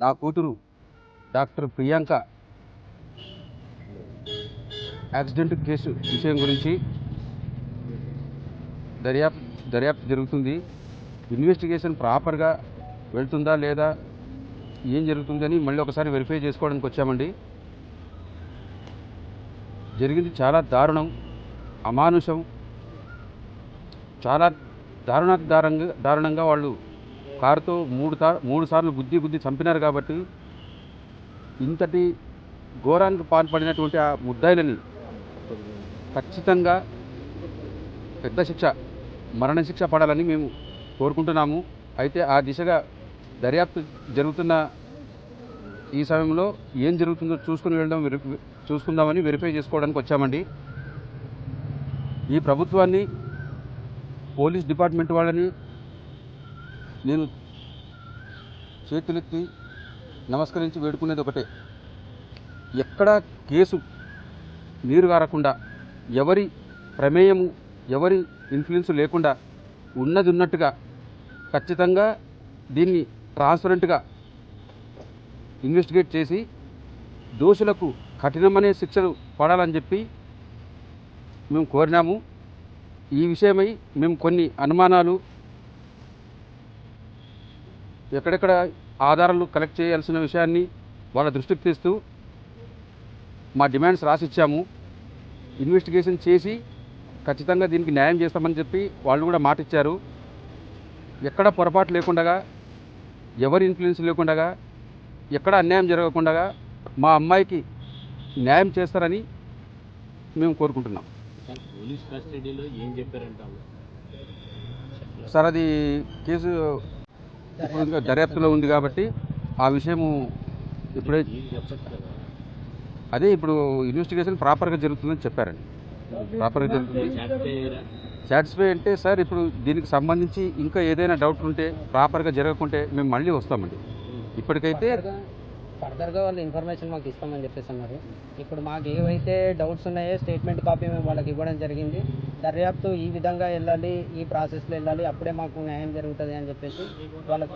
నా కూతురు doctor Priyanka accident case విషయం గురించి దర్యాప్తు జరుగుతుంది. ఇన్వెస్టిగేషన్ ప్రాపర్గా వెళ్తుందా లేదా, ఏం జరుగుతుందని మళ్ళీ ఒకసారి వెరిఫై చేసుకోవడానికి వచ్చామండి. జరిగింది చాలా దారుణం, అమానుషం, చాలా దారుణంగా వాళ్ళు కారుతో మూడు సార్లు గుద్ది చంపినారు. కాబట్టి ఇంతటి ఘోరానికి పాల్పడినటువంటి ఆ ముద్దాయిలని ఖచ్చితంగా పెద్ద శిక్ష, మరణశిక్ష పడాలని మేము కోరుకుంటున్నాము. అయితే ఆ దిశగా దర్యాప్తు జరుగుతున్న ఈ సమయంలో ఏం జరుగుతుందో చూసుకుందామని వెరిఫై చేసుకోవడానికి వచ్చామండి. ఈ ప్రభుత్వాన్ని, పోలీస్ డిపార్ట్మెంట్ వాళ్ళని నేను చేతులెత్తి నమస్కరించి వేడుకునేది ఒకటే, ఎక్కడ కేసు నీరు గారకుండా, ఎవరి ప్రమేయము, ఎవరి ఇన్ఫ్లుయెన్స్ లేకుండా ఉన్నది ఉన్నట్టుగా ఖచ్చితంగా దీన్ని ట్రాన్స్పరెంట్గా ఇన్వెస్టిగేట్ చేసి దోషులకు కఠినమైన శిక్షలు పడాలని చెప్పి మేము కోరినాము. ఈ విషయమై మేము కొన్ని అనుమానాలు, ఎక్కడెక్కడ ఆధారాలు కలెక్ట్ చేయాల్సిన విషయాన్ని వాళ్ళ దృష్టికి తెస్తూ మా డిమాండ్స్ రాసిచ్చాము. ఇన్వెస్టిగేషన్ చేసి ఖచ్చితంగా దీనికి న్యాయం చేస్తామని చెప్పి వాళ్ళు కూడా మాట ఇచ్చారు. ఎక్కడ పొరపాటు లేకుండా, ఎవరి ఇన్ఫ్లుయెన్స్ లేకుండా, ఎక్కడ అన్యాయం జరగకుండా మా అమ్మాయికి న్యాయం చేస్తారని మేము కోరుకుంటున్నాం. పోలీస్ కస్టడీలో ఏం చెప్పారంటారు సార్? అది కేసు ఇప్పుడు దర్యాప్తులో ఉంది కాబట్టి ఆ విషయము ఇప్పుడే అదే ఇప్పుడు ఇన్వెస్టిగేషన్ ప్రాపర్గా జరుగుతుందని చెప్పారండి. ప్రాపర్గా జరుగుతుంది. సాటిస్ఫై అంటే సార్, ఇప్పుడు దీనికి సంబంధించి ఇంకా ఏదైనా డౌట్ ఉంటే, ప్రాపర్గా జరగకుంటే మేము మళ్ళీ వస్తామండి. ఇప్పటికైతే ఫర్దర్గా వాళ్ళు ఇన్ఫర్మేషన్ మాకు ఇస్తామని చెప్పేసి అన్నారు. ఇప్పుడు మాకు ఏవైతే డౌట్స్ ఉన్నాయో స్టేట్మెంట్ కాపీ మేము వాళ్ళకి ఇవ్వడం జరిగింది. దర్యాప్తు ఈ విధంగా వెళ్ళాలి, ఈ ప్రాసెస్లో వెళ్ళాలి, అప్పుడే మాకు న్యాయం జరుగుతుంది అని చెప్పేసి వాళ్ళకి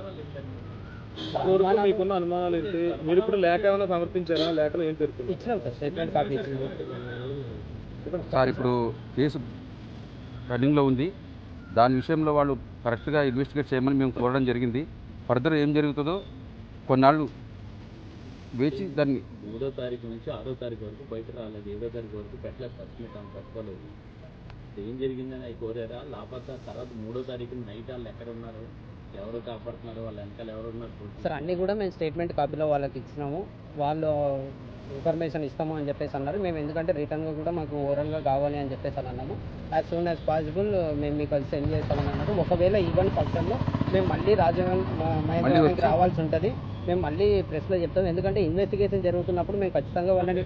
మీకున్న అనుమానాలు ఏంటి? మీరు ఇప్పుడు లేఖ ఏమైనా సమర్పించారా? లేఖలో ఏం తెలుస్తుంది? ఇచ్చినాం సార్, స్టేట్మెంట్ కాపీ ఇచ్చినాం సార్. ఇప్పుడు కేసు రన్నింగ్లో ఉంది. దాని విషయంలో వాళ్ళు కరెక్ట్గా ఇన్వెస్టిగేట్ చేయమని మేము కోరడం జరిగింది. ఫర్దర్ ఏం జరుగుతుందో కొన్నాళ్ళు వేచి దాన్ని 3వ తారీఖు నుంచి 6వ తారీఖు వరకు బయట రాలేదు. 7వ తారీఖు వరకు పెట్టలేదు. ఫస్ట్ మీట్ ఆమె పెట్టుకోలేదు. ఏం జరిగిందని అవి కోరారా? లేకపోతే తర్వాత 3వ తారీఖు నైట్ వాళ్ళు ఎక్కడ ఉన్నారు, ఎవరు కాపాడుతున్నారు, వాళ్ళ వెనకాల ఎవరు ఉన్నారు సార్? అన్నీ కూడా మేము స్టేట్మెంట్ కాపీలో వాళ్ళకి ఇచ్చినాము. వాళ్ళు ఇన్ఫర్మేషన్ ఇస్తాము అని చెప్పేసి అన్నారు. మేము ఎందుకంటే రిటర్న్గా కూడా మాకు ఓవరాల్గా కావాలి అని చెప్పేసి అని అన్నాము. యాజ్ సూన్ యాజ్ పాసిబుల్ మేము మీకు అది సెండ్ చేస్తామని అన్నారు. ఒకవేళ ఈవెంట్ పక్షంలో మేము మళ్ళీ మహేంద్రకి రావాల్సి ఉంటుంది. మేము మళ్ళీ ప్రెస్లో చెప్తాం. ఎందుకంటే ఇన్వెస్టిగేషన్ జరుగుతున్నప్పుడు మేము ఖచ్చితంగా వాళ్ళని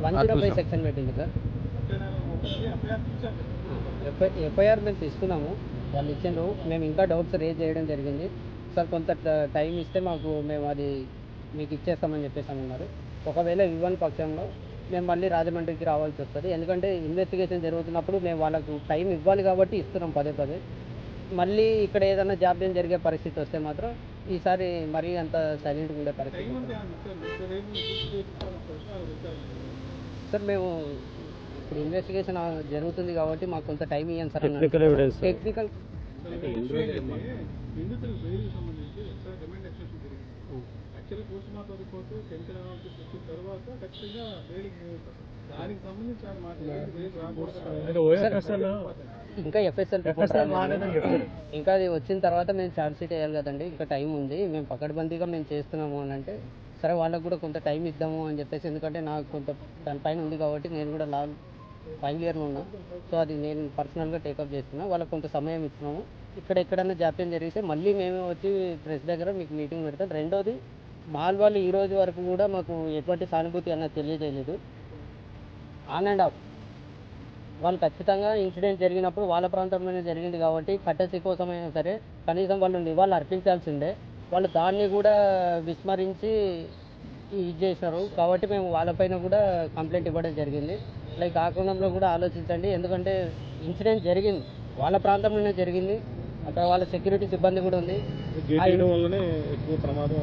105 సెక్షన్ పెట్టింది సార్. ఎఫ్ఐఆర్ మేము తీసుకున్నాము, వాళ్ళు ఇచ్చిండ్రు. మేము ఇంకా డౌట్స్ రేజ్ చేయడం జరిగింది. సార్ కొంత టైం ఇస్తే మాకు మేము అది మీకు ఇచ్చేస్తామని చెప్పేసి అన్నారు. ఒకవేళ ఇవ్వని పక్షంలో మేము మళ్ళీ రాజమండ్రికి రావాల్సి వస్తుంది. ఎందుకంటే ఇన్వెస్టిగేషన్ జరుగుతున్నప్పుడు మేము వాళ్ళకు టైం ఇవ్వాలి కాబట్టి ఇస్తున్నాం పదే. మళ్ళీ ఇక్కడ ఏదైనా జాప్యం జరిగే పరిస్థితి వస్తే మాత్రం ఈసారి మరీ అంత సైలెంట్గా ఉండే పరిస్థితి సార్. మేము ఇప్పుడు ఇన్వెస్టిగేషన్ జరుగుతుంది కాబట్టి మాకు కొంత టైం ఇవ్వండి సార్. టెక్నికల్ ఇంకా ఎఫ్ఎస్ఎల్ ఇంకా అది వచ్చిన తర్వాత మేము ఛార్జ్ షీట్ వేయాలి కదండి. ఇంకా టైం ఉంది, మేము పకడ్బందీగా మేము చేస్తున్నాము అని అంటే సరే వాళ్ళకు కూడా కొంత టైం ఇద్దాము అని చెప్పేసి. ఎందుకంటే నాకు కొంత దానిపైన ఉంది కాబట్టి నేను కూడా ఫైనల్ ఇయర్లో ఉన్నా. సో అది నేను పర్సనల్గా టేకప్ చేస్తున్నా. వాళ్ళకి కొంత సమయం ఇస్తున్నాము. ఇక్కడ ఎక్కడైనా జాప్యం జరిగితే మళ్ళీ మేము వచ్చి ప్రెస్ దగ్గర మీకు మీటింగ్ పెడతాం. రెండోది, మాల్ వాళ్ళు ఈ రోజు వరకు కూడా మాకు ఎటువంటి సానుభూతి అన్నది తెలియజేయలేదు. ఆన్ అండ్ ఆఫ్ వాళ్ళు ఖచ్చితంగా ఇన్సిడెంట్ జరిగినప్పుడు వాళ్ళ ప్రాంతంలోనే జరిగింది కాబట్టి కట్టసి కోసమైనా సరే కనీసం వాళ్ళు నివాళులు అర్పించాల్సిందే. వాళ్ళు దాన్ని కూడా విస్మరించి ఇది చేశారు. కాబట్టి మేము వాళ్ళపైన కూడా కంప్లైంట్ ఇవ్వడం జరిగింది. లైక్ ఆ కోణంలో కూడా ఆలోచించండి. ఎందుకంటే ఇన్సిడెంట్ జరిగింది, వాళ్ళ ప్రాంతంలోనే జరిగింది. అక్కడ వాళ్ళ సెక్యూరిటీ సిబ్బంది కూడా ఉంది. గేట్ వేయడం వల్లనే ఎక్కువ ప్రమాదం,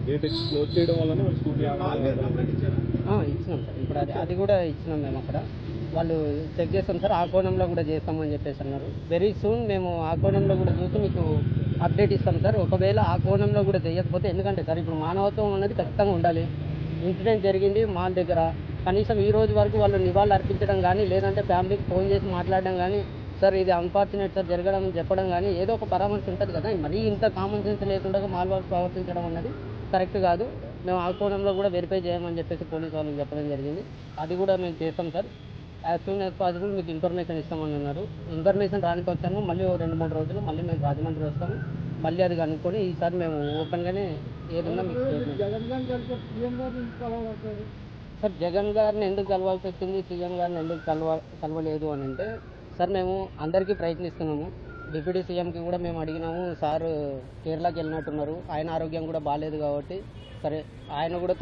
గేట్ క్లోజ్ చేయడం వల్లనే స్కూటీ ఇచ్చినాం సార్. ఇప్పుడు అది కూడా ఇచ్చినాం మేము. అక్కడ వాళ్ళు చెక్ చేస్తాం సార్, ఆ కోణంలో కూడా చేస్తామని చెప్పేసి అన్నారు. వెరీ సూన్ మేము ఆ కోణంలో కూడా చూసి మీకు అప్డేట్ ఇస్తాం సార్. ఒకవేళ ఆ కోణంలో కూడా చేయకపోతే, ఎందుకంటే సార్ ఇప్పుడు మానవత్వం అనేది ఖచ్చితంగా ఉండాలి. ఇన్సిడెంట్ జరిగింది మాల్ దగ్గర, కనీసం ఈ రోజు వరకు వాళ్ళు నివాళులు అర్పించడం కానీ, లేదంటే ఫ్యామిలీకి ఫోన్ చేసి మాట్లాడడం కానీ, సార్ ఇది అన్ఫార్చునేట్ సార్ జరగడం చెప్పడం కానీ, ఏదో ఒక పరామర్శ ఉంటుంది కదా. మరీ ఇంత కామన్ సెన్స్ లేకుండా మాల్ వాళ్ళు ప్రవర్తించడం అన్నది కరెక్ట్ కాదు. మేము ఆ కోణంలో కూడా వెరిఫై చేయమని చెప్పేసి పోలీసు వాళ్ళకి చెప్పడం జరిగింది. అది కూడా మేము చేస్తాం sir. As soon as possible మీకు ఇన్ఫర్మేషన్ ఇస్తామని అన్నారు. ఇన్ఫర్మేషన్ రానికి వచ్చాము, మళ్ళీ 2-3 రోజులు మళ్ళీ మేము రాజమండ్రి వస్తాము. మళ్ళీ అది కనుక్కొని ఈసారి మేము ఓపెన్గానే ఏదన్నా మీకు సార్, జగన్ గారిని ఎందుకు కలవాల్సి వచ్చింది, సీఎం గారిని ఎందుకు కలవలేదు అని అంటే సార్, మేము అందరికీ ప్రయత్నిస్తున్నాము. డిప్యూటీ సీఎంకి కూడా మేము అడిగినాము. సార్ కేరళకి వెళ్ళినట్టున్నారు, ఆయన ఆరోగ్యం కూడా బాగాలేదు కాబట్టి సరే ఆయన కూడా